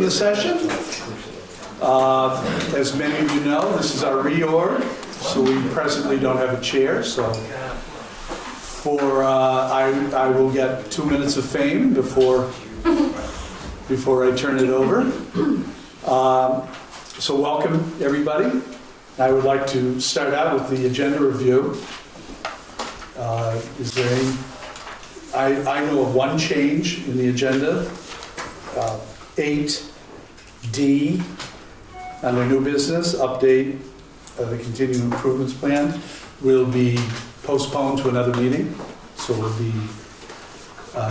the session. As many of you know, this is our reorg, so we presently don't have a chair. So I will get 2 minutes of fame before I turn it over. So welcome, everybody. I would like to start out with the agenda review. Is there any? I know of one change in the agenda. 8D, under new business, update of the continuing improvements plan, will be postponed to another meeting. So we'll be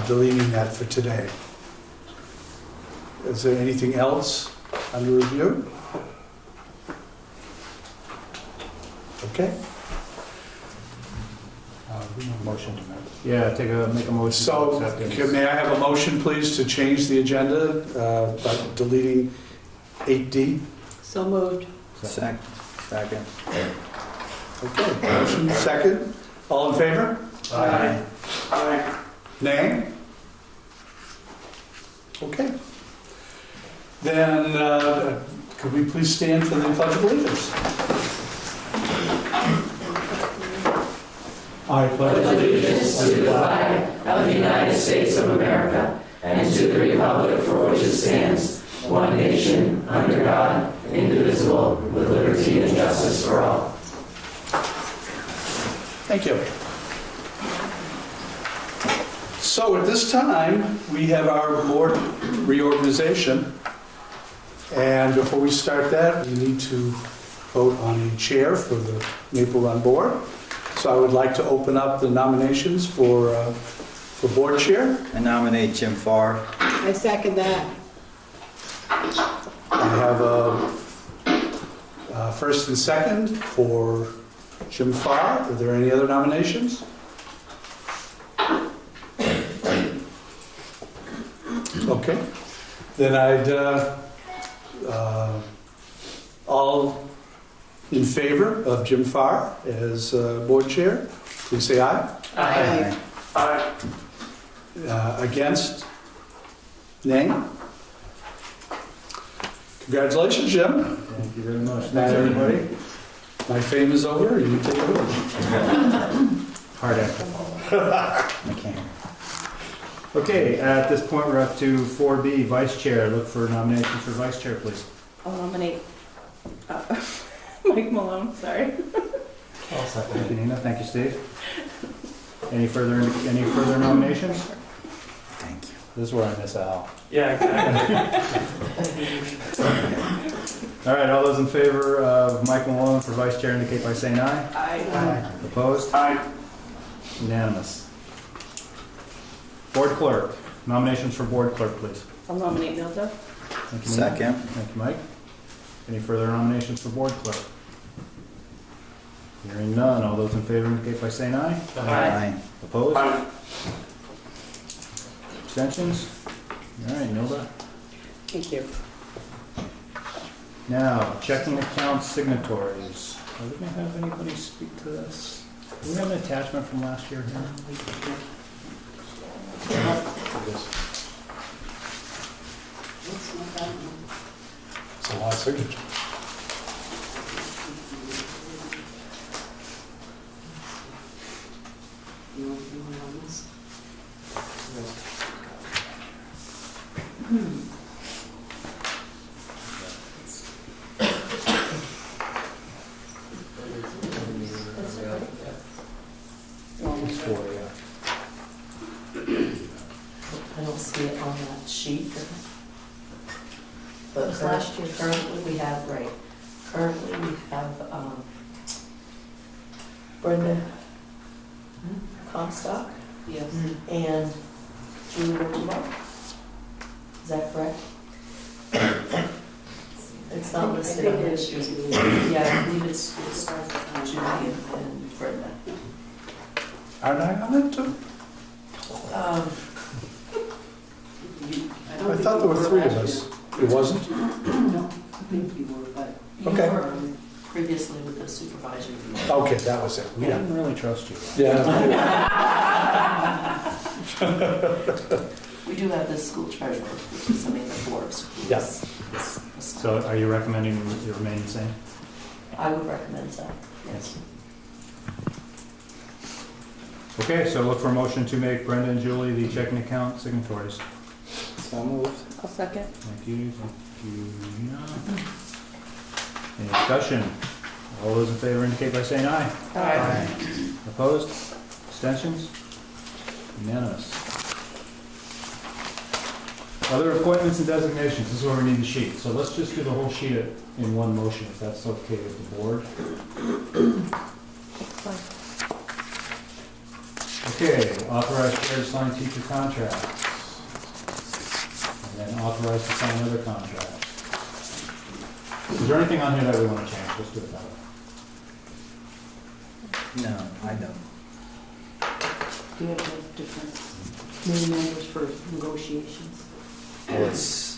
deleting that for today. Is there anything else under review? Okay. Motion to make. Yeah, make a motion. So, may I have a motion, please, to change the agenda by deleting 8D? So moved. Second. Okay, motion second. All in favor? Aye. Aye. Nay? Okay. Then, could we please stand for the Pledge of Allegiance? I pledge allegiance to the flag of the United States of America and to the republic for which it stands, one nation, under God, indivisible, with liberty and justice for all. Thank you. So at this time, we have our board reorganization. And before we start that, we need to vote on a chair for the Maple Run board. So I would like to open up the nominations for board chair. I nominate Jim Farr. I second that. I have a first and second for Jim Farr. Are there any other nominations? Okay. Then I'd all in favor of Jim Farr as board chair, please say aye. Aye. Aye. Against? Nay? Congratulations, Jim. Thank you very much. Thanks, everybody. My fame is over. You take it over. Hard act to follow. I can't. Okay, at this point, we're up to 4B, vice chair. Look for nominations for vice chair, please. I'll nominate Mike Malone, sorry. Thank you, Nina. Thank you, Steve. Any further nominations? Thank you. This is where I miss Al. Yeah, exactly. All right, all those in favor of Mike Malone for vice chair indicate by saying aye. Aye. Opposed? Aye. Unanimous. Board clerk. Nominations for board clerk, please. I'll nominate Milda. Thank you, Nina. Second. Thank you, Mike. Any further nominations for board clerk? Hearing none. All those in favor indicate by saying aye. Aye. Opposed? Abstentions? All right, Nilda. Thank you. Now, checking account signatories. Are we going to have anybody speak to this? Do we have an attachment from last year here? It's a lot of signature. It's four, yeah. I don't see it on that sheet. But Was last year's. currently we have, right, currently we have Brenda Comstock Yes. and Julie Richard. Is that correct? It's not listed on that sheet. Yeah, I believe it starts with Julie and Brenda. Aren't I on it too? I thought there were three of us. It wasn't? No, I think you were, but you Okay. were previously with the supervisory. Okay, that was it. We didn't really trust you. Yeah. We We do have the school treasurer, which is something the board of schools. Yes. So are you recommending it remain the same? I would recommend that, yes. Okay, so look for a motion to make Brenda and Julie the checking account signatories. So moved. I'll second. Thank you, Gina. Any discussion? All those in favor indicate by saying aye. Aye. Opposed? Abstentions? Unanimous. Other appointments and designations, this is where we need the sheet. So let's just do the whole sheet in one motion, if that's okay with the board. Okay, authorize chair to sign teacher contracts. And then authorize to sign other contracts. Is there anything on here that we want to change? Let's do it that way. No, I don't. Do you have like different name numbers for negotiations? Well, it's,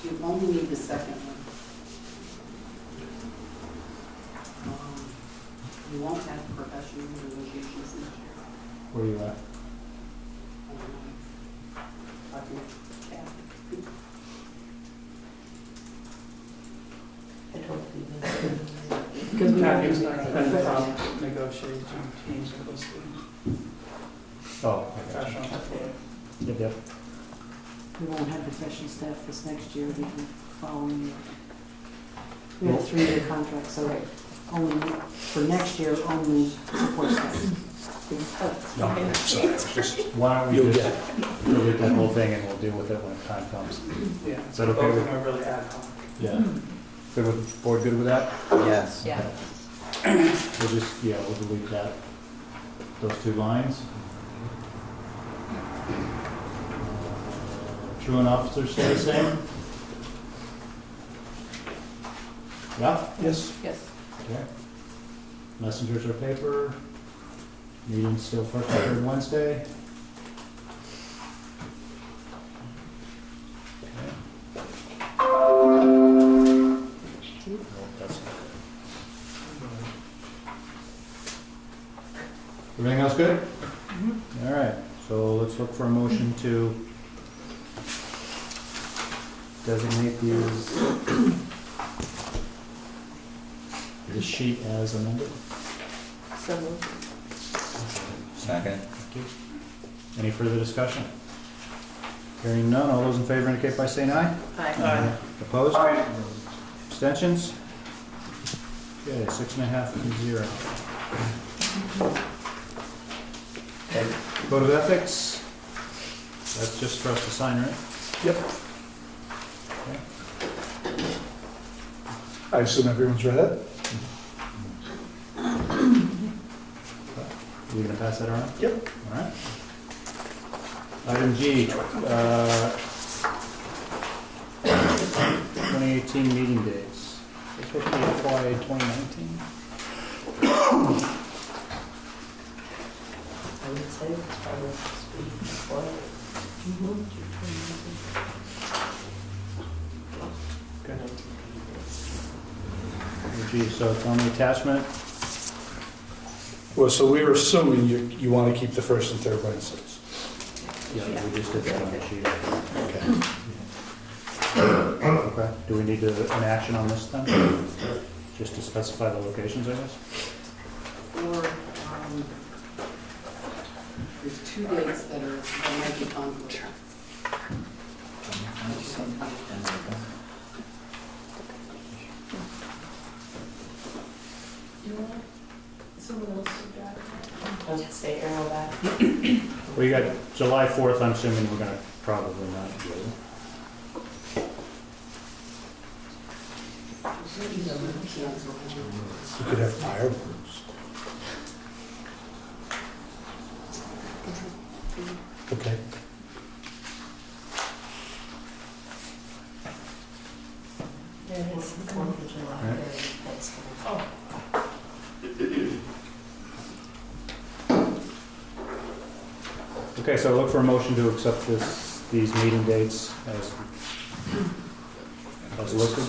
You only need the second one. You won't have professional negotiations this year. Where are you at? I can add. I don't think that's. Because we Kathy's don't not have going to professional. negotiate teams and those Oh, okay. professional. Yep, yep. We won't have professional staff this next year, we can following year. We have a 3-year contract, so only, for next year, only support staff. No, I'm sorry, it's just, Why don't we you'll just get, delete that whole thing and we'll deal with it when the time comes? Yeah. Is that okay Both with- of them are really ad hoc. Yeah. Good with, board good with that? yes. Yeah. We'll just, yeah, we'll delete that, those 2 lines. Truant officers stay the same? Yeah? yes, Yes. Okay. Messengers are paper. Meeting's still first and third Wednesday. Everything else good? All right, so let's look for a motion to designate this sheet as amended. So moved. Second. Thank you. Any further discussion? Hearing none, all those in favor indicate by saying aye. Aye. Opposed? Abstentions? Okay, 6.5 to 0. Code of ethics, that's just for us to sign, right? yep. I assume everyone's read it? You gonna pass that around? Yep. All right. Item G, 2018 meeting dates. It's supposed to be FY 2019? I would say it's probably speed for Okay. G, so it's on the attachment. Well, so we were assuming you want to keep the first and third Wednesdays. Yeah, we just did that on the sheet. Okay. Okay. Do we need an action on this then? Just to specify the locations, I guess? Or, there's 2 dates that might be conflict. You want someone else to grab it? I'll just say arrow back. We got July 4th, I'm assuming we're gonna probably not do. You could have fireworks. Okay. There it is, 4th of July. Right. That's cool. Okay, so look for a motion to accept these meeting dates as listed.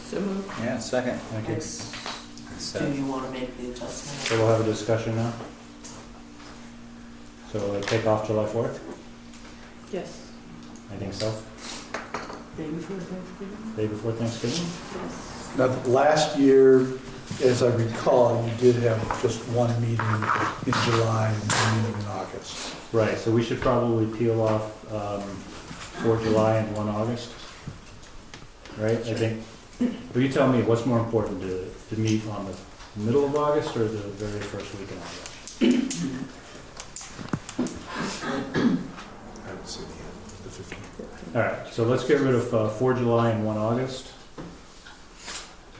So moved. Yeah, second. Thank you. Do you want to make the adjustment? So we'll have a discussion now. So take off July 4th. Yes. Anything else? Day before Thanksgiving? Day before Thanksgiving? Yes. Now, last year, as I recall, you did have just one meeting in July and one meeting in August. Right, so we should probably peel off 4 July and 1 August. Right, I think, well, you tell me, what's more important, to meet on the middle of August or the very first week in August? I would say the 15th. All right, so let's get rid of 4 July and 1 August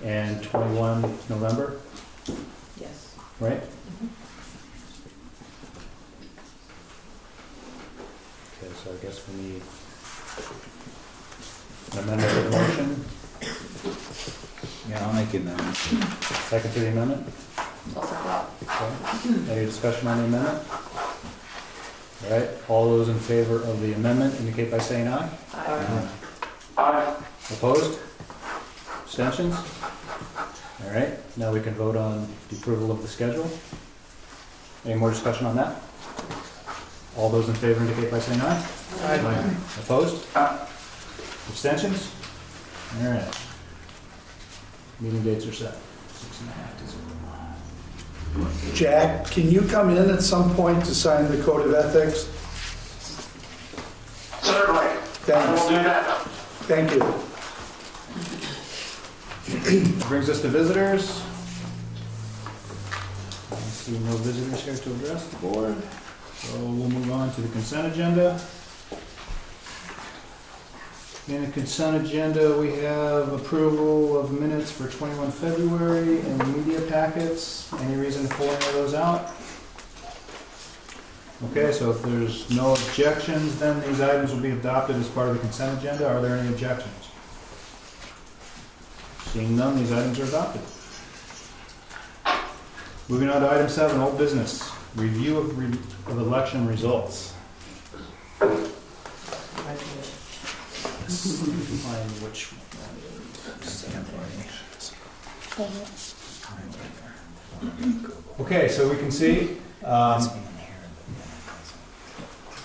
and 21 November, Yes. right? Okay, so I guess we need an amendment to the motion, Yeah, I'll make an amendment. second to the amendment. I'll second. Okay. Any discussion on the amendment? All right, all those in favor of the amendment indicate by saying aye. Aye. Opposed? Abstentions? All right, now we can vote on the approval of the schedule. Any more discussion on that? All those in favor indicate by saying aye. Aye. Opposed? Abstentions? All right. Meeting dates are set. 6.5 to 0. Jack, can you come in at some point to sign the code of ethics? Certainly. Thanks. do that. Thank you. Brings us to visitors. I see no visitors here to address the board, so we'll move on to the consent agenda. In the consent agenda, we have approval of minutes for 21 February and media packets. Any reason to pull any of those out? Okay, so if there's no objections, then these items will be adopted as part of the consent agenda. Are there any objections? Seeing none, these items are adopted. Moving on to item 7, old business. Review of election results. Find which one that is. Okay, so we can see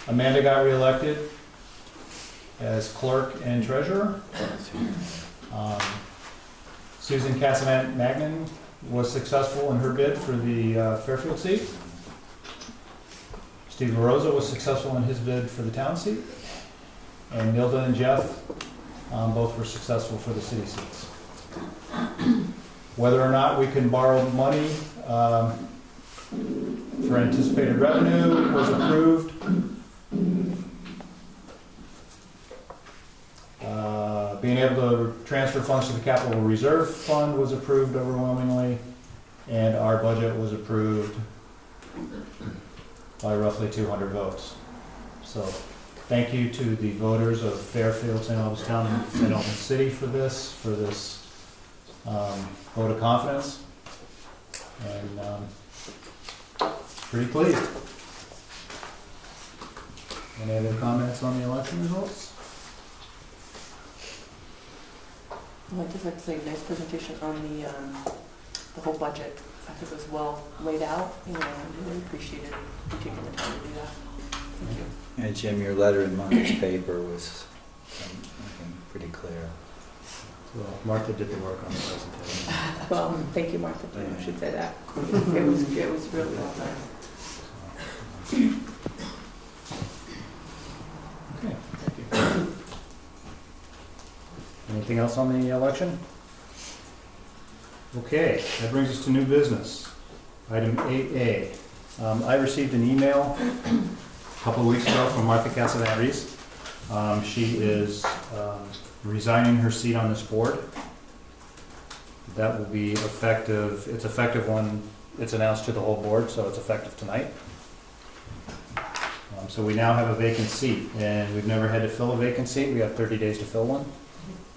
Amanda got reelected as clerk and treasurer. Susan Cassavant-Magnan was successful in her bid for the Fairfield seat. Steve LaRosa was successful in his bid for the town seat. And Nilda and Jeff both were successful for the city seats. Whether or not we can borrow money for anticipated revenue was approved. Being able to transfer funds to the capital reserve fund was approved overwhelmingly, and our budget was approved by roughly 200 votes. So thank you to the voters of Fairfield, St. Albans Town, and St. Albans City for this vote of confidence. And pretty pleased. Any other comments on the election results? Well, I'd just like to say, nice presentation on the whole budget. I think it was well laid out, and I really appreciated you taking the time to do that. Thank you. Yeah, Jim, your letter in Monday's paper was, I think, pretty clear. Well, Martha did the work on the presentation. Well, thank you, Martha, I should say that. It was really well done. Okay, thank you. Anything else on the election? Okay, that brings us to new business. Item 8A. I received an email a couple of weeks ago from Martha Cassavant-Reese. She is resigning her seat on this board. That will be effective, it's effective when it's announced to the whole board, so it's effective tonight. So we now have a vacant seat, and we've never had to fill a vacant seat. We have 30 days to fill one.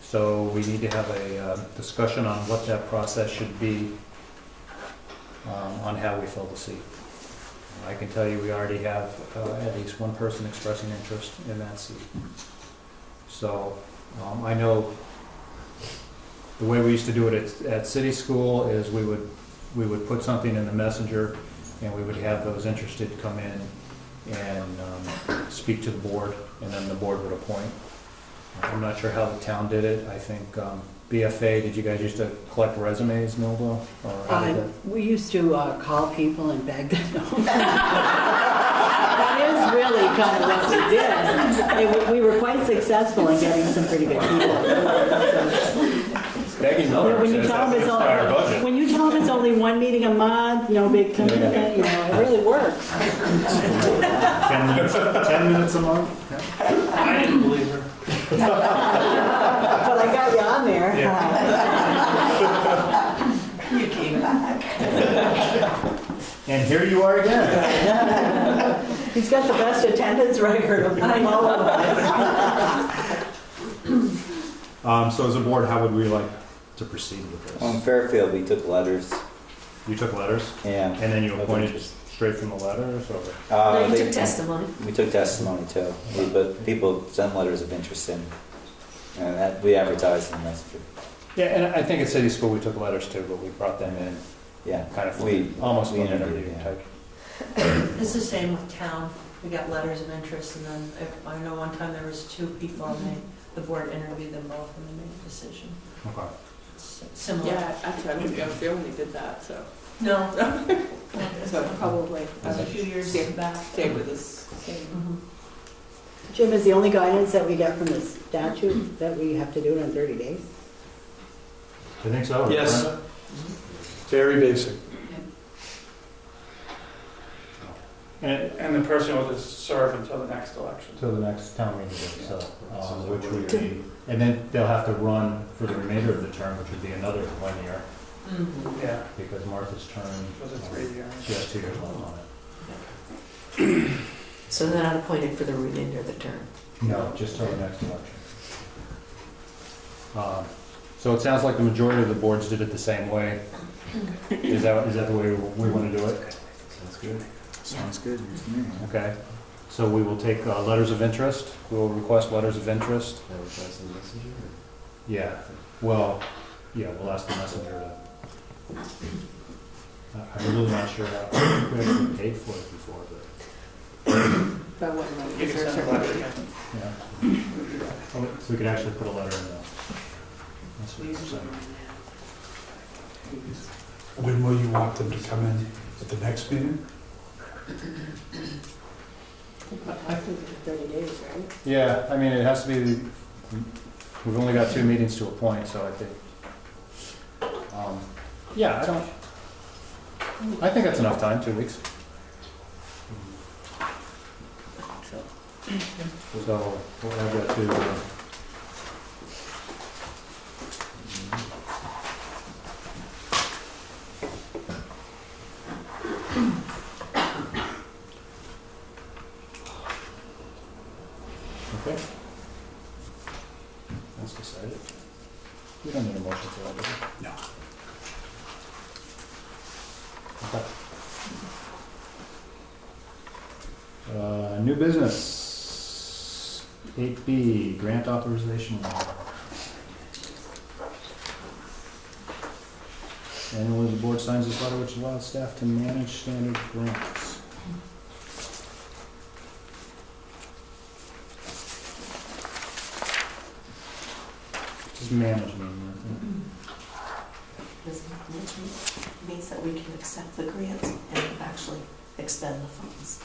So we need to have a discussion on what that process should be on how we fill the seat. I can tell you we already have at least one person expressing interest in that seat. So I know the way we used to do it at city school is we would put something in the messenger, and we would have those interested come in and speak to the board, and then the board would appoint. I'm not sure how the town did it. I think BFA, did you guys used to collect resumes, Milda? Or how did that? We used to call people and beg them. That is really kind of what we did. We were quite successful in getting some pretty good people. Begging Miller When you says tell them that's it's our only, budget. when you tell them it's only one meeting a month, no big commitment, you know, it really works. 10 minutes, 10 minutes a month? I didn't believe her. But I got you on there. You came back. And here you are again. He's got the best attendance record of all of us. So as a board, how would we like to proceed with On this? Fairfield, we took letters. You took letters, Yeah. and then you Of appointed interest. straight from the letters, or? No, you They- took testimony. We took testimony too, but people sent letters of interest in, and that we advertised in the messenger. Yeah, and I think at City School, we took letters too, but we brought them in Yeah. kind of, We- almost we from an interviewed, interview yeah. type. It's the same with town. We got letters of interest, and then I know one time there was 2 people, and the board interviewed them both, and they made a decision. Okay. It's similar. Yeah, actually, I was there when they did that, so, No, so probably, it was a few years back. stay with this same. Mhm. Jim, is the only guidance that we get from the statute that we have to do it in 30 days? I think so. right, Yes. Brenda? Very basic. And And the person will just serve until the next election. till the next town meeting, so, which would be, and then they'll have to run for the remainder of the term, which would be another 1 year, Mhm. Yeah, because Martha's term, it was a 3-year. she has 2 years left on it. So they're not appointed for the remainder of the term. No, just till the next election. So it sounds like the majority of the boards did it the same way. Is that the way we want to do it? Sounds good. Sounds good to me. Okay. So we will take letters of interest. We will request letters of interest. Yeah. Well, yeah, we'll ask the messenger to. I'm really not sure how, we actually paid for it before, but, But what, You can send a letter again. yeah. Oh, so we could actually put a letter in the. That's what you're saying. When will you want them to come in? At the next meeting? I think it's 30 days, right? Yeah, I mean, it has to be, we've only got 2 meetings to appoint, so I think, yeah, I think that's enough time, 2 weeks. So, we'll have that to, okay. That's decided. We don't need a motion for that, do we? No. Okay. New business, 8B, grant authorization. Annually, the board signs this letter which allows staff to manage standard grants. Just management. Business management means that we can accept the grants and actually expend the funds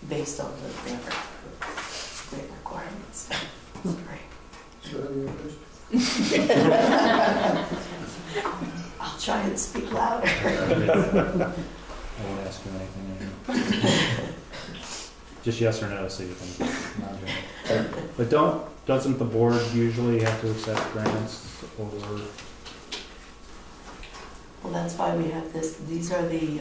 based on the grant requirements. Sorry. I'll try and speak louder. I won't ask you anything. Just yes or no, so you can nod your head. But doesn't the board usually have to accept grants or? Well, that's why we have this, these are the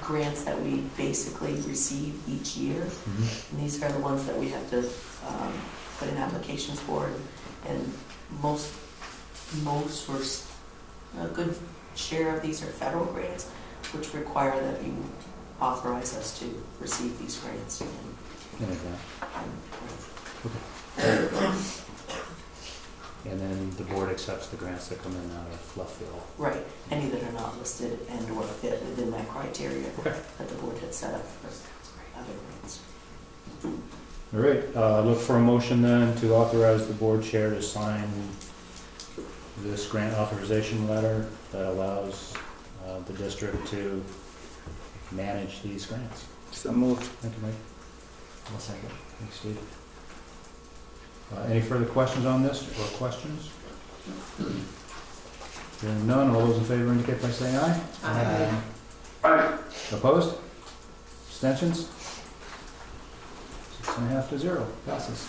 grants that we basically receive each year. And these are the ones that we have to put in applications for. And most or a good share of these are federal grants, which require that you authorize us to receive these grants. And then the board accepts the grants that come in out of left field. Right, any that are not listed and or fit within that criteria Okay. that the board had set up. other grants. All right, look for a motion then to authorize the board chair to sign this grant authorization letter that allows the district to manage these grants. So moved. Thank you, Mike. One second. Thanks, Steve. Any further questions on this or questions? Hearing none, all those in favor indicate by saying aye. Aye. Opposed? Abstentions? 6.5 to 0. Passes.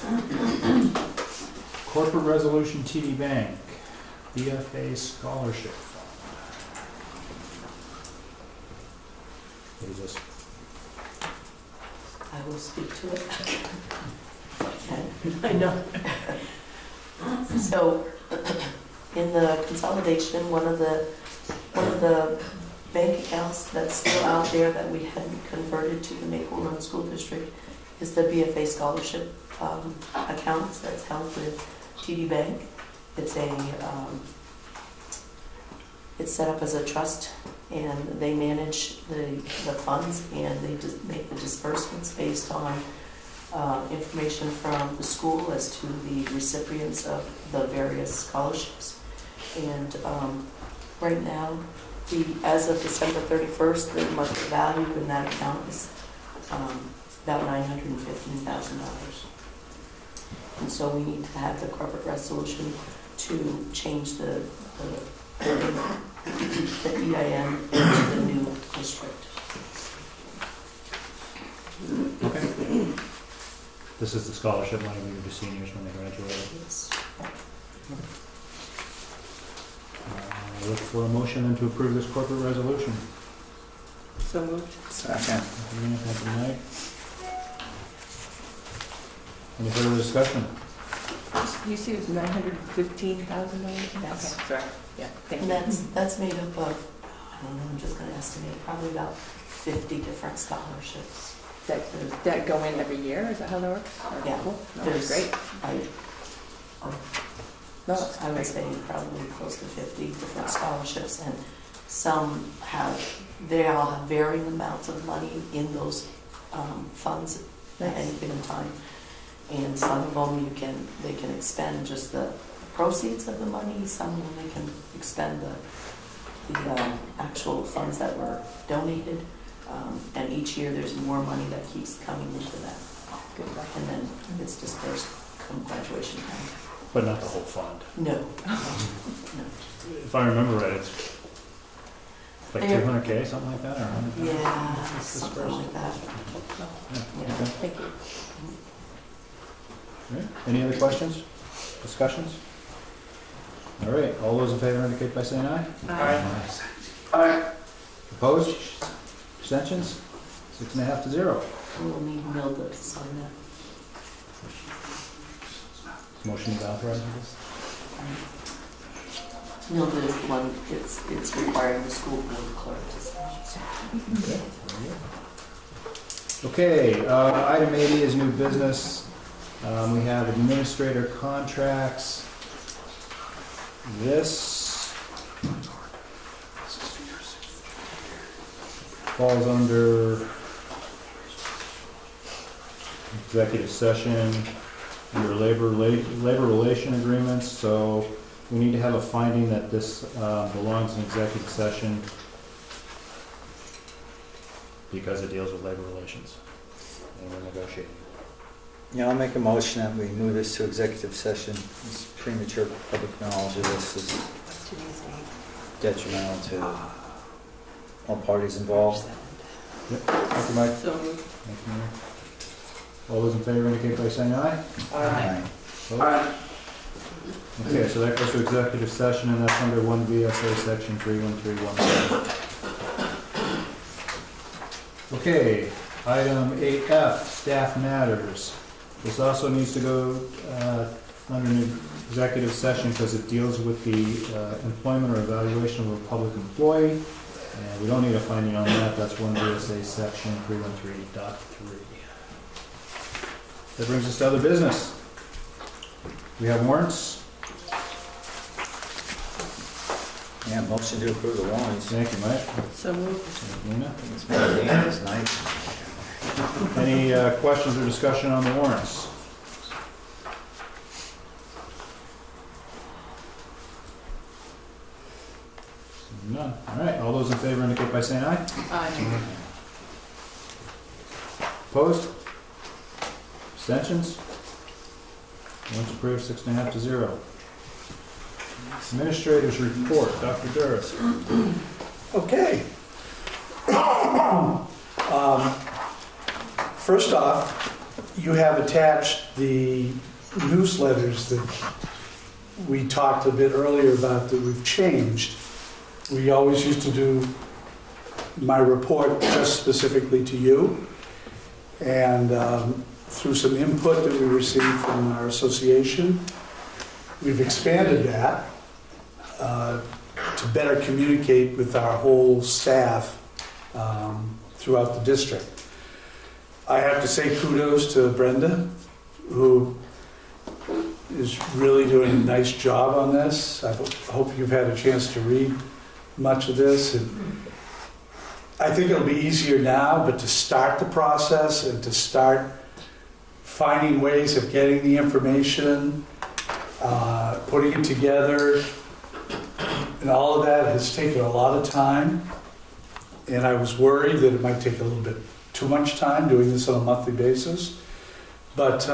Corporate Resolution TD Bank, BFA Scholarship Fund. What is this? I will speak to it. I know. So, in the consolidation, one of the bank accounts that's still out there that we hadn't converted to the Maple Run School District is the BFA scholarship account that's held with TD Bank. It's it's set up as a trust, and they manage the funds, and they just make the disbursements based on information from the school as to the recipients of the various scholarships. And right now, as of December 31st, the market value in that account is about $915,000. And so we need to have the corporate resolution to change the EIN into the new district. Okay. This is the scholarship money we give to seniors when they graduate. Yes. Look for a motion then to approve this corporate resolution. So moved. Second. Thank you, Mike. Any further discussion? You see it's $915,000? Yes. Okay, sorry. Yeah, thank And you. that's made up of, I don't know, I'm just going to estimate, probably about 50 different scholarships. That go in every year? Is that how that works? Or- Yeah. Cool. No, that's great. No, that's I would great. say probably close to 50 different scholarships, and some they all have varying amounts of money in those funds at any given time. And some of them they can expend just the proceeds of the money, some of them they can expend the actual funds that were donated. And each year there's more money that keeps coming into that. Good luck. And then it's dispersed come graduation time. But not the whole fund. No. If I remember right, it's like They're- 200K, something like that, or 100K? Yeah, something like that. Yeah. Okay. Thank you. All right. Any other questions, discussions? All right, all those in favor indicate by saying aye. Aye. Opposed? Abstentions? 6.5 to 0. We'll need Milda to sign that. Motion to authorize this? Milda is the one, it's requiring the school board clerk to sign. Okay, item 80 is new business. We have administrator contracts. This falls under executive session, under labor relation agreements, so we need to have a finding that this belongs in executive session because it deals with labor relations and we're negotiating. Yeah, I'll make a motion that we move this to executive session. This premature public knowledge of this is detrimental to all parties involved. Thank you, Mike. So moved. Thank you, Mary. All those in favor indicate by saying aye. Aye. Opposed? Okay, so that goes to executive session, and that's under 1 VSA section 31317. Okay, item 8F, staff matters. This also needs to go under an executive session because it deals with the employment or evaluation of a public employee. And we don't need a finding on that, that's 1 VSA section 313.3. That brings us to other business. We have warrants. Yeah, motion to approve the warrants. Thank you, Mike. So moved. Thank you, Nina. It's nice. Any questions or discussion on the warrants? Seeing none. All right, all those in favor indicate by saying aye. Aye. Opposed? Abstentions? Warrants approved, 6.5 to 0. Administrators report, Dr. Duras. Okay. First off, you have attached the newsletters that we talked a bit earlier about that we've changed. We always used to do my report just specifically to you. And through some input that we received from our association, we've expanded that to better communicate with our whole staff throughout the district. I have to say kudos to Brenda, who is really doing a nice job on this. I hope you've had a chance to read much of this. And I think it'll be easier now, but to start the process and to start finding ways of getting the information, putting it together, and all of that has taken a lot of time. And I was worried that it might take a little bit too much time doing this on a monthly basis. But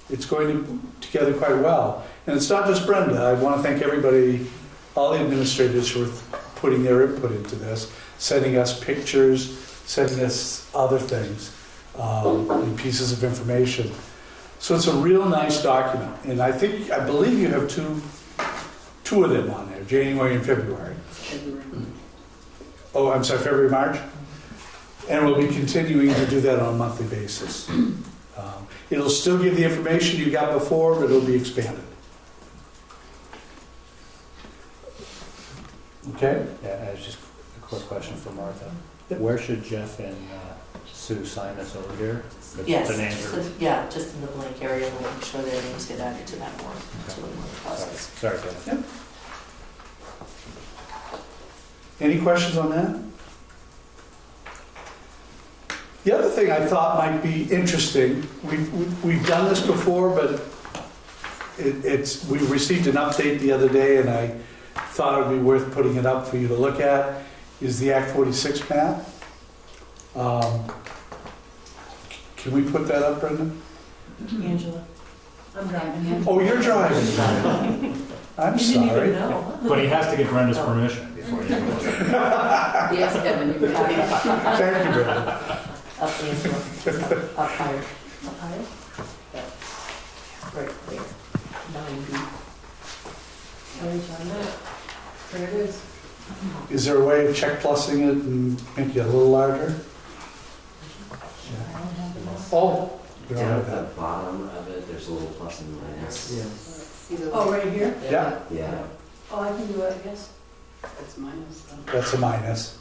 it's going together quite well. And it's not just Brenda. I want to thank everybody, all the administrators who are putting their input into this, sending us pictures, sending us other things, and pieces of information. So it's a real nice document. And I believe you have two of them on there, January and February. Oh, I'm sorry, February, March? And we'll be continuing to do that on a monthly basis. It'll still give the information you got before, but it'll be expanded. Okay? Yeah, just a quick question for Martha. Yep. Where should Jeff and Sue sign this over here? Yes, The names just are- just in the blank area, we'll make sure their names get added to that warrant, to the warrant process. Sorry, Kevin. Any questions on that? The other thing I thought might be interesting, we've done this before, but we received an update the other day, and I thought it would be worth putting it up for you to look at, is the Act 46 map. Can we put that up, Brenda? Angela, I'm driving. Oh, you're driving. I'm You didn't even sorry. know. But he has to get Brenda's permission before he goes. Yes, Kevin, you got it. Thank you, Brenda. Up, Angela, up higher. Up higher? Right there. 9B. Where's on that? There it is. Is there a way of check plussing it and make it a little larger? Oh, we don't Down have at that. the bottom of it, there's a little plus and minus. Oh, right here? Yeah, Yeah. Oh, I can do it, I guess. That's minus. that's a minus.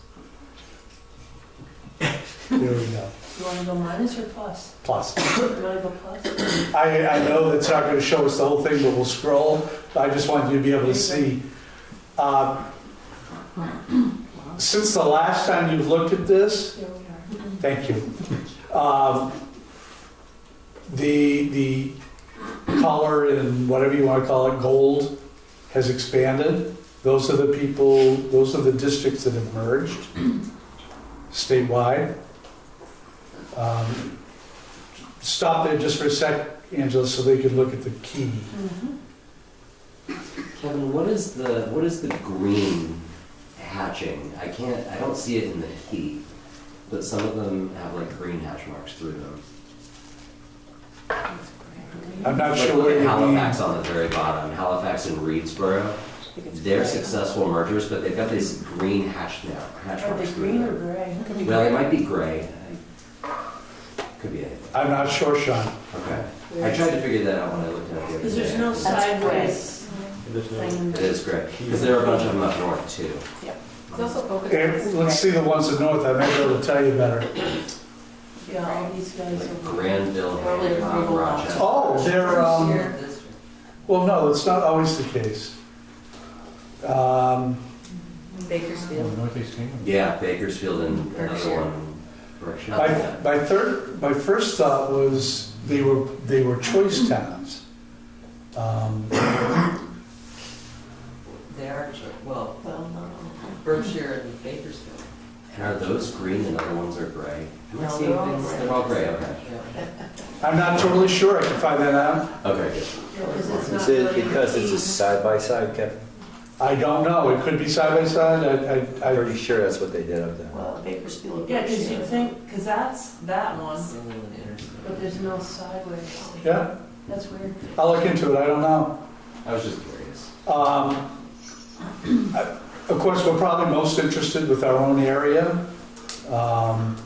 There we go. You want to go minus or plus? Plus. You want to go plus? I know that's not going to show us the whole thing, but we'll scroll. I just wanted you to be able to see. Since the last time you've looked at this, Here we are. thank you. The color and whatever you want to call it, gold, has expanded. Those are the people, those are the districts that have merged statewide. Stop there just for a sec, Angela, so they can look at the key. Kevin, what is the green hatching? I don't see it in the heat, but some of them have like green hatch marks through them. I'm not Like sure look what at you Halifax mean. on the very bottom, Halifax and Reedsboro. They're successful mergers, but they've got these green hatch Are marks they through green or them. gray? Could be Well, they gray. might be gray. Could be anything. I'm not sure, Sean. Okay. I tried to figure that out when I looked at it the other Because day. there's no That's sideways thing in It there. is gray, because there are a bunch of them up north too. It's also focused Okay, let's see the ones in north. I may be able to tell you better. Yeah, all these guys Like over there. Granville, Earlier Hancock, Google Rochester. Oh, they're, well, no, it's not always the case. Bakersfield. Northeast Kingdom. Yeah, Bakersfield and another Berkshire. one. Berkshire. My first thought was they were choice towns. They are, well, Berkshire and Bakersfield. And are those green and other ones are gray? No, they're all gray. They're all gray, okay. I'm not totally sure, I can find that out. Okay, good. Because it's not Is it really because it's a green. side-by-side, Kevin? I don't know, it could be side by side, I'm pretty sure that's what they did up there. Well, Bakersfield. Yeah, because you'd think, because that's that one, Single and interstate. but there's no sideways. yeah, That's weird. I'll look into it, I don't know. I was just curious. Of course, we're probably most interested with our own area. We're all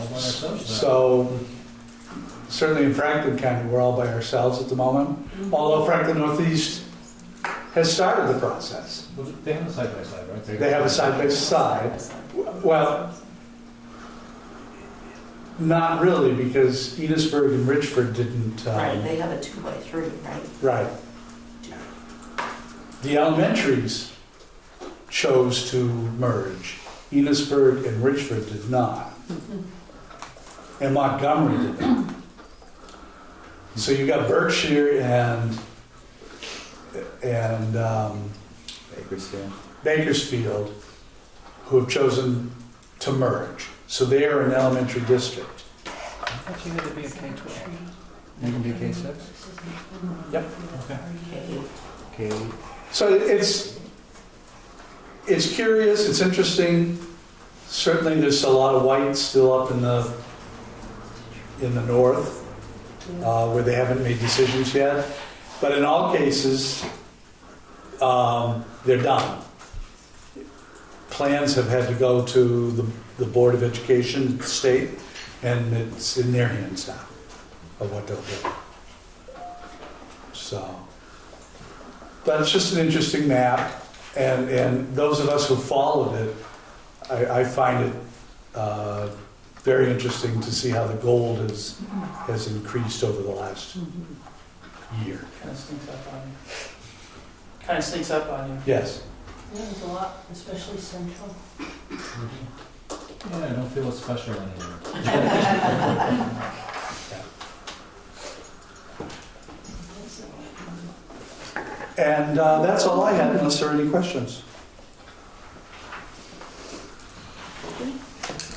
by ourselves now. So, certainly in Franklin County, we're all by ourselves at the moment. Although Franklin Northeast has started the process. Well, they have a side by side, right? They have a side by side. Well, not really, because Enosburg and Richford didn't. Right, they have a 2x3, right? Right. The elementaries chose to merge. Enosburg and Richford did not. And Montgomery did not. So you got Berkshire and Bakersfield. Bakersfield who have chosen to merge. So they are an elementary district. I thought you had to be a K-12. You can be K-6? Yep. Okay. Okay. K. So it's curious, it's interesting. Certainly there's a lot of whites still up in the north where they haven't made decisions yet. But in all cases, they're done. Plans have had to go to the Board of Education at the state, and it's in their hands now of what they'll do. So, but it's just an interesting map, and those of us who followed it, I find it very interesting to see how the gold has increased over the last year. Kind of sneaks up on you. Kind of sneaks up on you. Yes. Yeah, there's a lot, especially central. Yeah, I don't feel it's special in here. And that's all I had, unless there are any questions.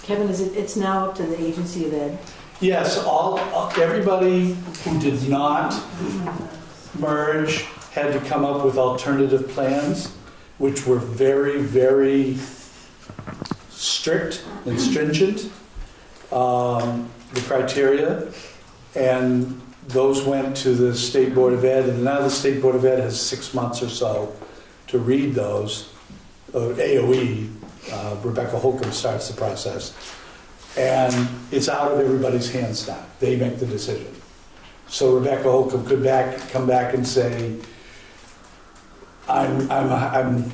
Kevin, it's now up to the agency of ed? Yes, everybody who did not merge had to come up with alternative plans, which were very, very strict and stringent, the criteria, and those went to the State Board of Ed, and now the State Board of Ed has 6 months or so to read those. AOE, Rebecca Holcomb starts the process, and it's out of everybody's hands now. They make the decision. So Rebecca Holcomb could come back and say, I'm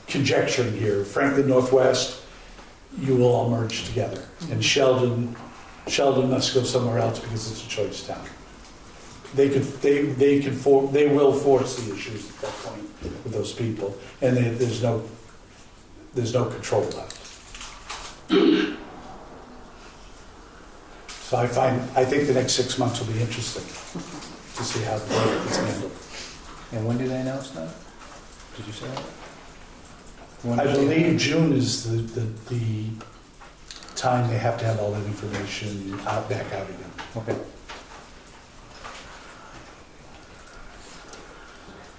conjecturing here, Franklin Northwest, you will all merge together. And Sheldon must go somewhere else because it's a choice town. They will force the issues at that point with those people, and there's no control left. So I think the next 6 months will be interesting to see how it's handled. And when do they announce that? Did you say that? When I did they believe announce? June is the time they have to have all that information back out again. Okay.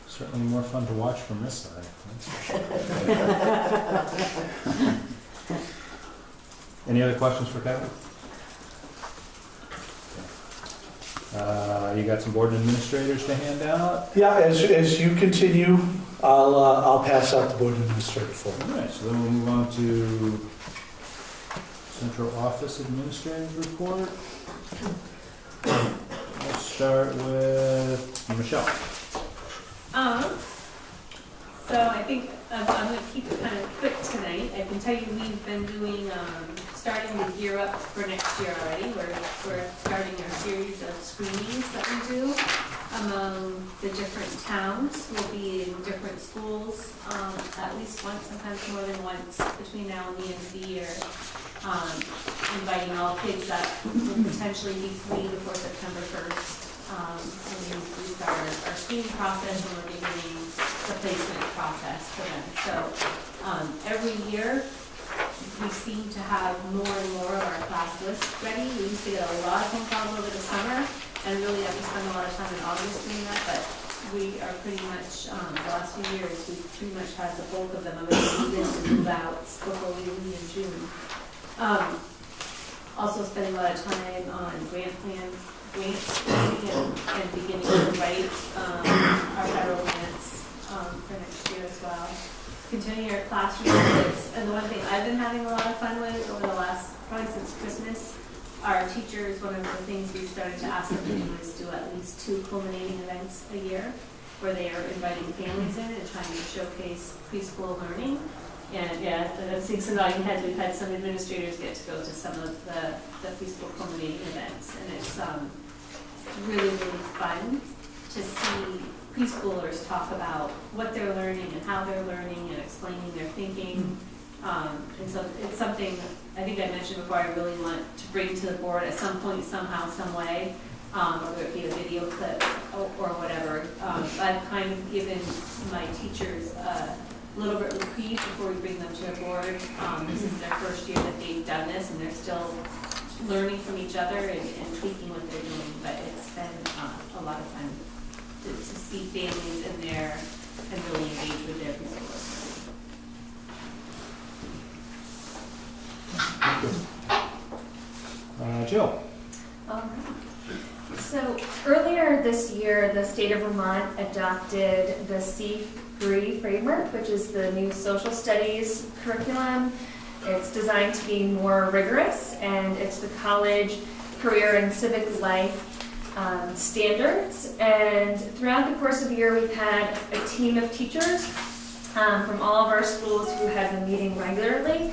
Certainly more fun to watch from this side. That's for sure. Any other questions for Kevin? You got some board administrators to hand out? Yeah, as you continue, I'll pass out the board administrator form. All right, so then we'll move on to central office administrative report. Let's start with Michelle. So I think I'm going to keep it kind of quick tonight. I can tell you we've been doing, starting to gear up for next year already. We're starting our series of screenings that we do. among the different towns. We'll be in different schools, at least once, sometimes more than once, between now and the end of the year. Inviting all kids that will potentially be free before September 1st. And we start our screening process, and we're beginning the placement process for them. So every year, we seem to have more and more of our class list ready. We used to get a lot of phone calls over the summer, and really have to spend a lot of time in August doing that, but we are pretty much, the last few years, we've pretty much had the bulk of them of move-ins and move-outs before we leave in June. Also spending a lot of time on grants and beginning to write our federal grants for next year as well. Continuing our classroom visits, and the one thing I've been having a lot of fun with over the last, probably since Christmas, our teachers, one of the things we started to ask them to do is do at least 2 culminating events a year, where they are inviting families in and trying to showcase preschool learning. And yeah, I'm seeing some nodding heads. We've had some administrators get to go to some of the preschool culminating events, and it's really, really fun to see preschoolers talk about what they're learning and how they're learning and explaining their thinking. And so it's something I think I mentioned before I really want to bring to the board at some point, somehow, some way, whether it be a video clip or whatever. I've kind of given my teachers a little bit of reprieve before we bring them to the board. This is their first year that they've done this, and they're still learning from each other and tweaking what they're doing. But it's been a lot of fun to see families in there and really engage with their preschoolers. Jill? So earlier this year, the state of Vermont adopted the C3 framework, which is the new social studies curriculum. It's designed to be more rigorous, and it's the college, career, and civic life standards. And throughout the course of the year, we've had a team of teachers from all of our schools who have been meeting regularly.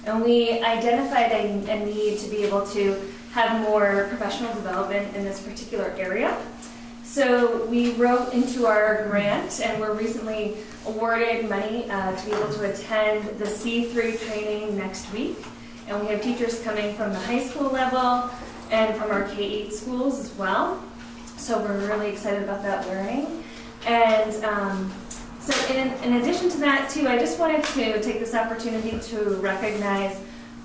And we identified a need to be able to have more professional development in this particular area. So we wrote into our grant, and we're recently awarded money to be able to attend the C3 training next week. And we have teachers coming from the high school level and from our K-8 schools as well. So we're really excited about that learning. And so in addition to that too, I just wanted to take this opportunity to recognize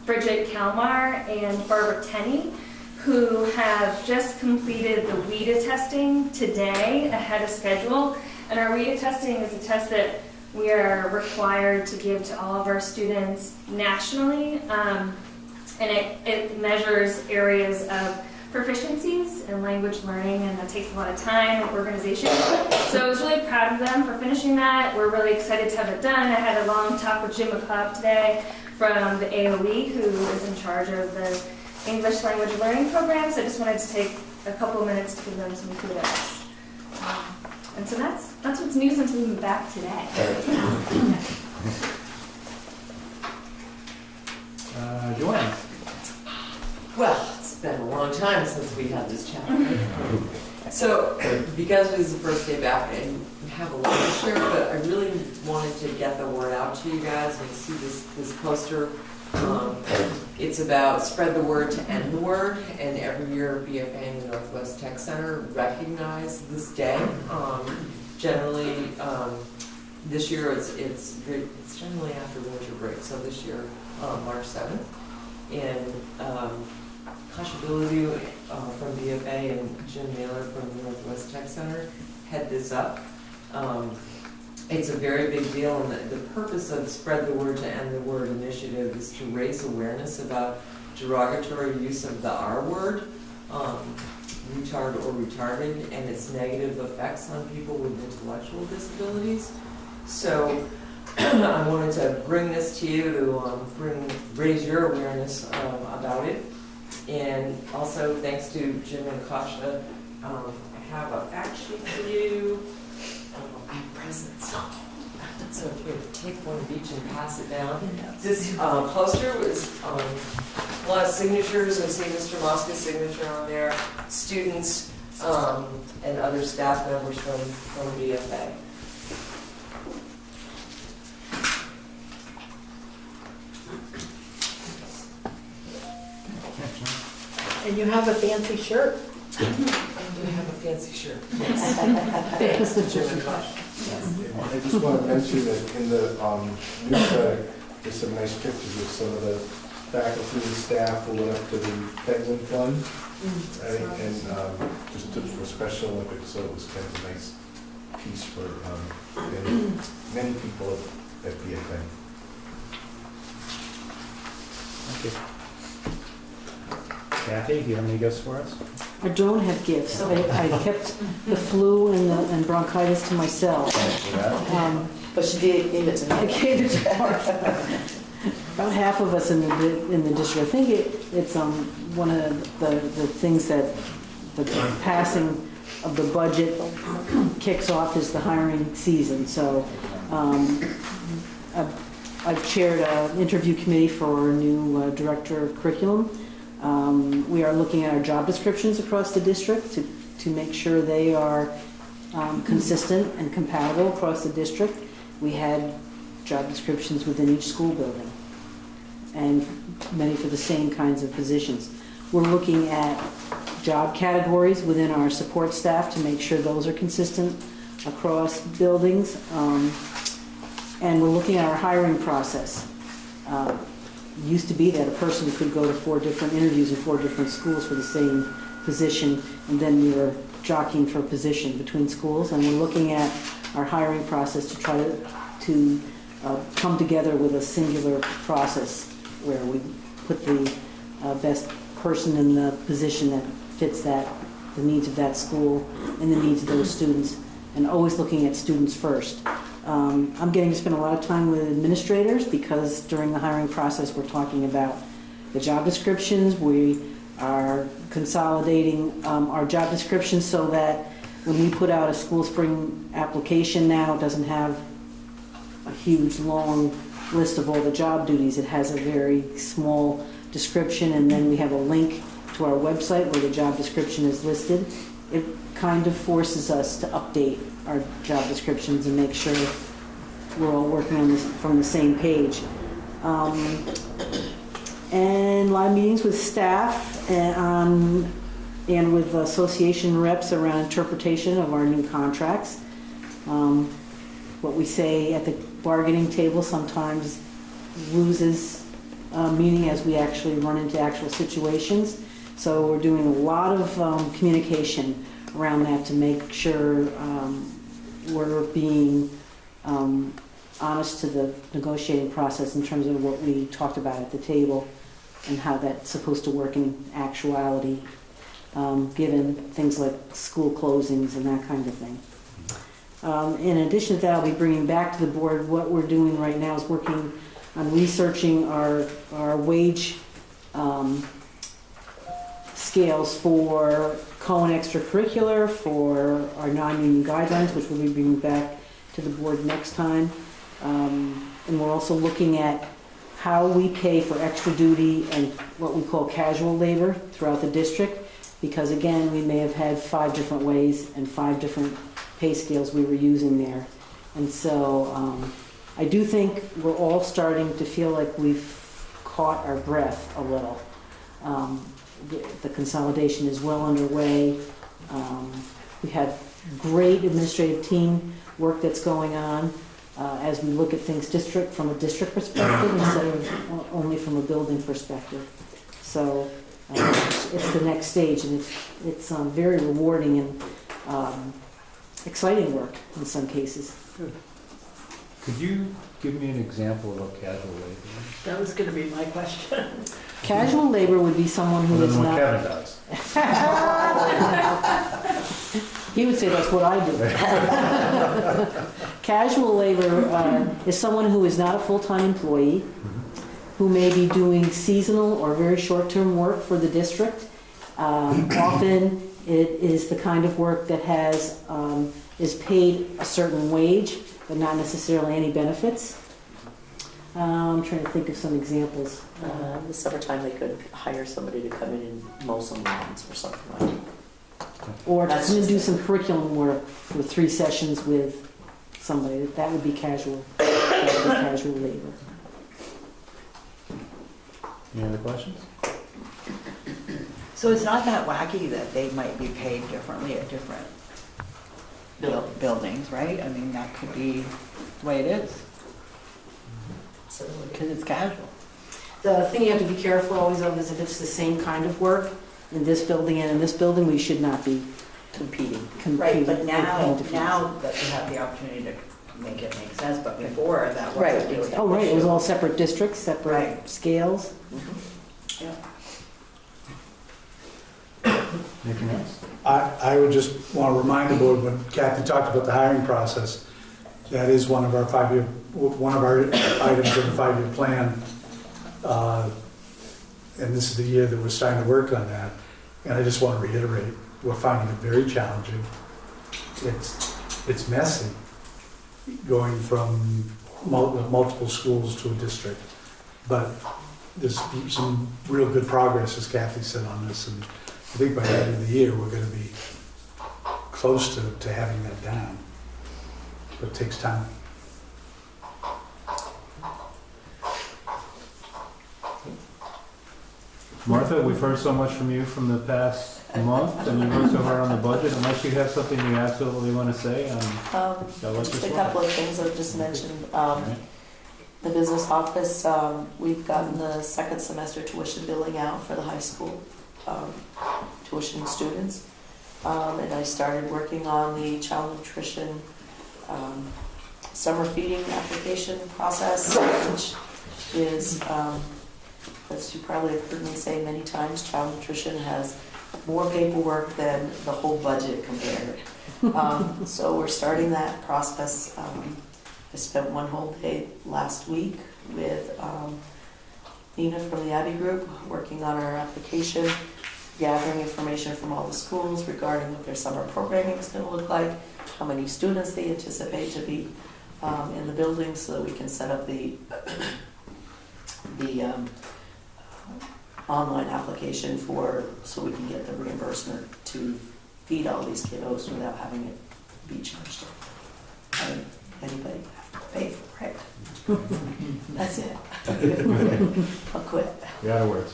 Bridget Kalmar and Barbara Tenney, who have just completed the WIDA testing today ahead of schedule. And our WIDA testing is a test that we are required to give to all of our students nationally. And it measures areas of proficiencies in language learning, and that takes a lot of time and organization. So I was really proud of them for finishing that. We're really excited to have it done. I had a long talk with Jim McCobb today from the AOE, who is in charge of the English language learning program. So I just wanted to take a couple of minutes to give them some kudos. And so that's what's new since we've been back today. Joanne? Well, it's been a long time since we had this chat. So, because it is the first day back, and we have a lot to share, but I really wanted to get the word out to you guys and see this poster. It's about spread the word to end the word, and every year BFA and the Northwest Tech Center recognize this day. Generally, this year it's generally after winter break, so this year March 7th. And Kashability from BFA and Jim Naylor from the Northwest Tech Center head this up. It's a very big deal, and the purpose of Spread the Word to End the Word initiative is to raise awareness about derogatory use of the R word, retard or retarded, and its negative effects on people with intellectual disabilities. So I wanted to bring this to you to raise your awareness about it. And also, thanks to Jim and Kasha, I have a fact sheet for you. I have presents. So here, take one of each and pass it down. This poster was a lot of signatures. I see Mr. Mosca's signature on there. Students and other staff members from BFA. And you have a fancy shirt. I do have a fancy shirt. Thanks. I just want to mention that in the newsletter, there's some nice pictures of some of the faculty and staff who went up to the Penguin Fund, right? And just for Special Olympics, so it was kind of a nice piece for many people at BFA. Thank you. Kathy, do you have any gifts for us? I don't have gifts. I kept the flu and bronchitis to myself. But she gave it to me. I gave it to her. About half of us in the district. I think it's one of the things that the passing of the budget kicks off is the hiring season. So I've chaired an interview committee for our new director of curriculum. We are looking at our job descriptions across the district to make sure they are consistent and compatible across the district. We had job descriptions within each school building, and many for the same kinds of positions. We're looking at job categories within our support staff to make sure those are consistent across buildings. And we're looking at our hiring process. Used to be that a person could go to 4 different interviews in 4 different schools for the same position, and then we were jockeying for a position between schools. And we're looking at our hiring process to try to come together with a singular process where we put the best person in the position that fits the needs of that school and the needs of those students, and always looking at students first. I'm getting to spend a lot of time with administrators because during the hiring process we're talking about the job descriptions. We are consolidating our job descriptions so that when we put out a school spring application now, it doesn't have a huge long list of all the job duties. It has a very small description, and then we have a link to our website where the job description is listed. It kind of forces us to update our job descriptions and make sure we're all working on this from the same page. And live meetings with staff and with association reps around interpretation of our new contracts. What we say at the bargaining table sometimes loses meaning as we actually run into actual situations. So we're doing a lot of communication around that to make sure we're being honest to the negotiating process in terms of what we talked about at the table and how that's supposed to work in actuality, given things like school closings and that kind of thing. In addition to that, I'll be bringing back to the board what we're doing right now is working on researching our wage scales for co and extracurricular, for our non-union guidelines, which we'll be bringing back to the board next time. And we're also looking at how we pay for extra duty and what we call casual labor throughout the district, because again, we may have had 5 different ways and 5 different pay scales we were using there. And so I do think we're all starting to feel like we've caught our breath a little. The consolidation is well underway. We have great administrative team work that's going on as we look at things from a district perspective instead of only from a building perspective. So it's the next stage, and it's very rewarding and exciting work in some cases. Good. Could you give me an example of a casual labor? That was going to be my question. Casual labor would be someone who is What not... Kevin does. He would say that's what I do. Casual labor is someone who is not a full-time employee, who may be doing seasonal or very short-term work for the district. Often it is the kind of work that is paid a certain wage, but not necessarily any benefits. I'm trying to think of some examples. In the summertime, they could hire somebody to come in and mow some lawns or something like that. Or to That's come and just do it. some curriculum work for 3 sessions with somebody, that would be casual, that would be casual labor. Any other questions? So it's not that wacky that they might be paid differently at different buildings, right? I mean, that could be the way it is, So because it's casual. The thing you have to be careful always of is if it's the same kind of work in this building and in this building, we should not be competing. Right, but or now paying different. that you have the opportunity to make it make sense, but before that Right. wasn't really. Oh, right, it was all separate districts, separate Right. scales. Anything else? I would just want to remind the board, when Kathy talked about the hiring process, that is one of our items in the 5-year plan. And this is the year that we're starting to work on that. And I just want to reiterate, we're finding it very challenging. It's messy going from multiple schools to a district. But there's some real good progress, as Kathy said, on this. And I think by the end of the year, we're going to be close to having that down. But it takes time. Martha, we've heard so much from you from the past month, and you worked so hard on the budget. Unless you have something you absolutely want to say, Just a couple of things I've just mentioned. The business office, we've gotten the second semester tuition billing out for the high school tuition students. And I started working on the child nutrition summer feeding application process, which is, as you probably have heard me say many times, child nutrition has more paperwork than the whole budget compared. So we're starting that process. I spent one whole day last week with Nina from the Abbey Group working on our application, gathering information from all the schools regarding what their summer programming is going to look like, how many students they anticipate to be in the building, so that we can set up the online application so we can get the reimbursement to feed all these kiddos without having it be charged. Anybody have to pay for it. That's it. I'll quit. You're out of words.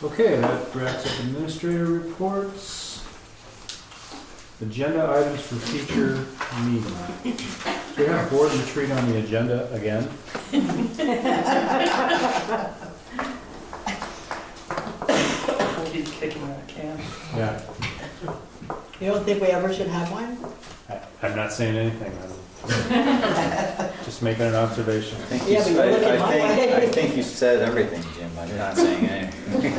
Okay, that wraps up administrator reports. Agenda items for future meetings. We have board retreat on the agenda again. He's kicking that can. Yeah, You don't think we ever should have one? I'm not saying anything. I'm just making an observation. I think Yeah, but you're looking my way. I think you said everything, Jim. I'm not saying anything.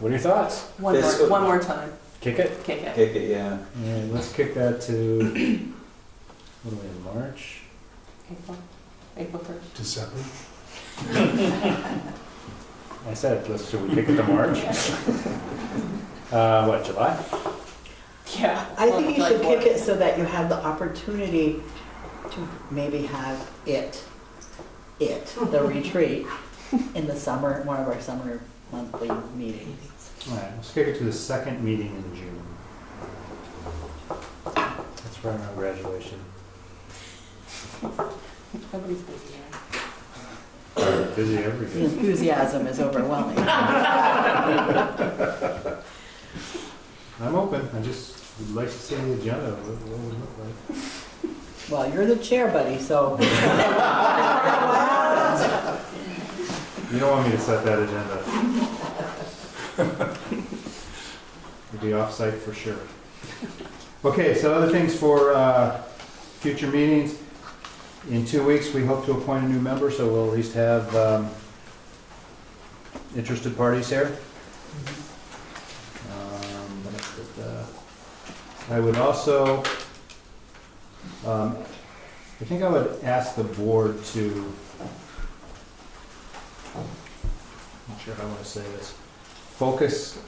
What are your thoughts? One more time. Kick it? Kick it. Kick it, yeah. All right, let's kick that to, what are we in, March? April 1st. December. I said, should we kick it to March? What, July? Yeah. I think you should kick it so that you have the opportunity to maybe have the retreat in the summer, one of our summer monthly meetings. All right, let's kick it to the second meeting in June. That's right around graduation. Nobody's busy. Busy every The day. enthusiasm is overwhelming. I'm open, I just would like to see the agenda, what would it look like? Well, you're the chair, buddy, so. You don't want me to set that agenda. We'll be off-site for sure. Okay, so other things for future meetings. In 2 weeks, we hope to appoint a new member, so we'll at least have interested parties here. I would also, I think I would ask the board to, not sure how I want to say this, focus,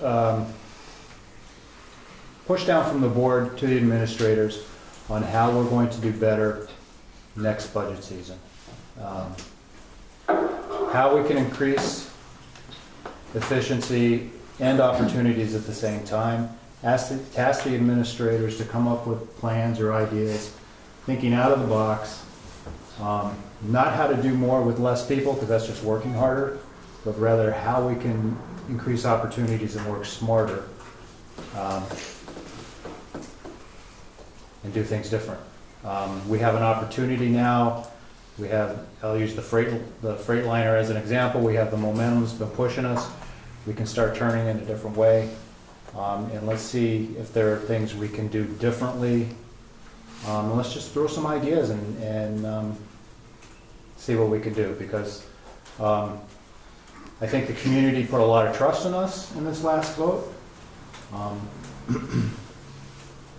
push down from the board to the administrators on how we're going to do better next budget season. how we can increase efficiency and opportunities at the same time. Task the administrators to come up with plans or ideas, thinking out of the box. Not how to do more with less people, because that's just working harder, but rather how we can increase opportunities and work smarter, and do things different. We have an opportunity now. I'll use the Freightliner as an example. We have the momentum's been pushing us. We can start turning in a different way. And let's see if there are things we can do differently. And let's just throw some ideas and see what we can do, because I think the community put a lot of trust in us in this last vote.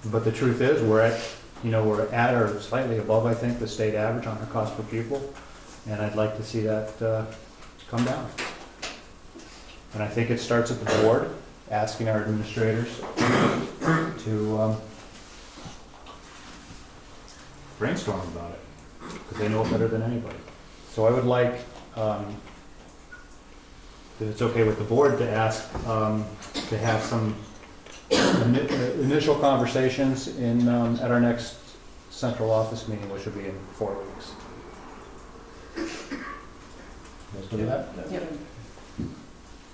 But the truth is, we're at or slightly above, I think, the state average on our cost per pupil, and I'd like to see that come down. And I think it starts at the board, asking our administrators to brainstorm about it, because they know it better than anybody. So I would like, if it's okay with the board, to ask to have some initial conversations at our next central office meeting, which will be in 4 weeks. Let's do that? Yep.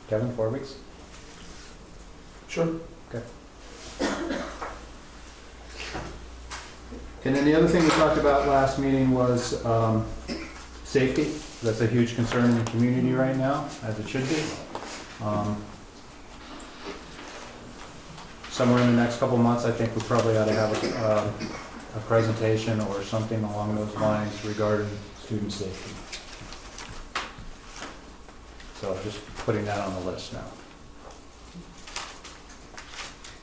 Kevin, 4 weeks? Sure. Okay. And then the other thing we talked about last meeting was safety. That's a huge concern in the community right now, as it should be. Somewhere in the next couple months, I think we probably ought to have a presentation or something along those lines regarding student safety. So just putting that on the list now.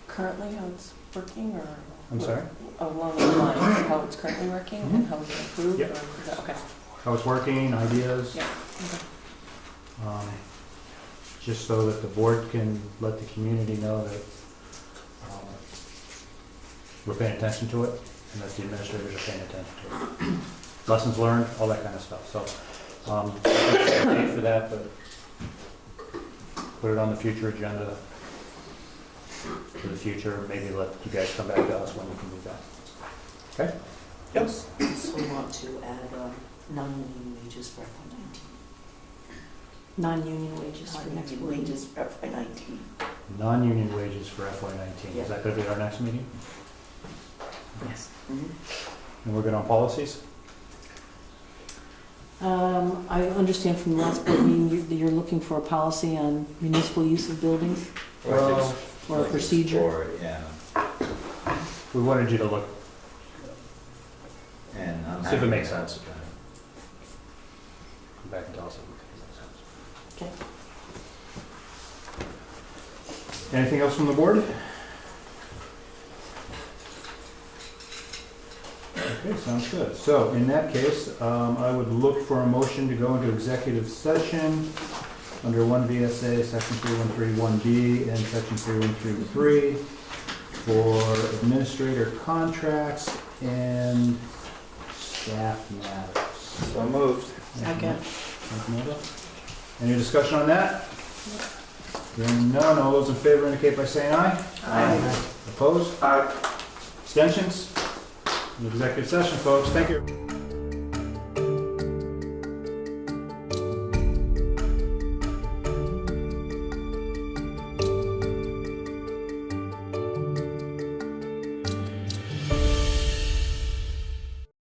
Currently, how it's working, or? I'm sorry? Along the lines of how it's currently working and how we can improve? Yep. Or is that, okay. How it's working, ideas. Yeah. Okay. Just so that the board can let the community know that we're paying attention to it, and that the administrators are paying attention to it. Lessons learned, all that kind of stuff. So, date for that, but put it on the future agenda for the future. Maybe let you guys come back to us when we can do that. Okay? Yep. So we want to add non-union wages for FY19. Non-union wages for next Non-union week. wages for FY19. Non-union wages for FY19. Yeah. Is that going to be our next meeting? Yes. And we're good on policies? I understand from the last board meeting, you're looking for a policy on municipal use of buildings Well, or a procedure. Or, yeah, we wanted you to look, and I'm see if it happy makes to- sense. Come back and tell us if it makes sense. Okay. Anything else from the board? Okay, sounds good. So in that case, I would look for a motion to go into executive session under 1 VSA, section 3131B and section 3133 for administrator contracts and staff matters. So moved. Second. Thank you, Amanda. Any discussion on that? Hearing none, all those in favor indicate by saying aye. Aye. Opposed? Aye. Abstentions? Executive session, folks. Thank you.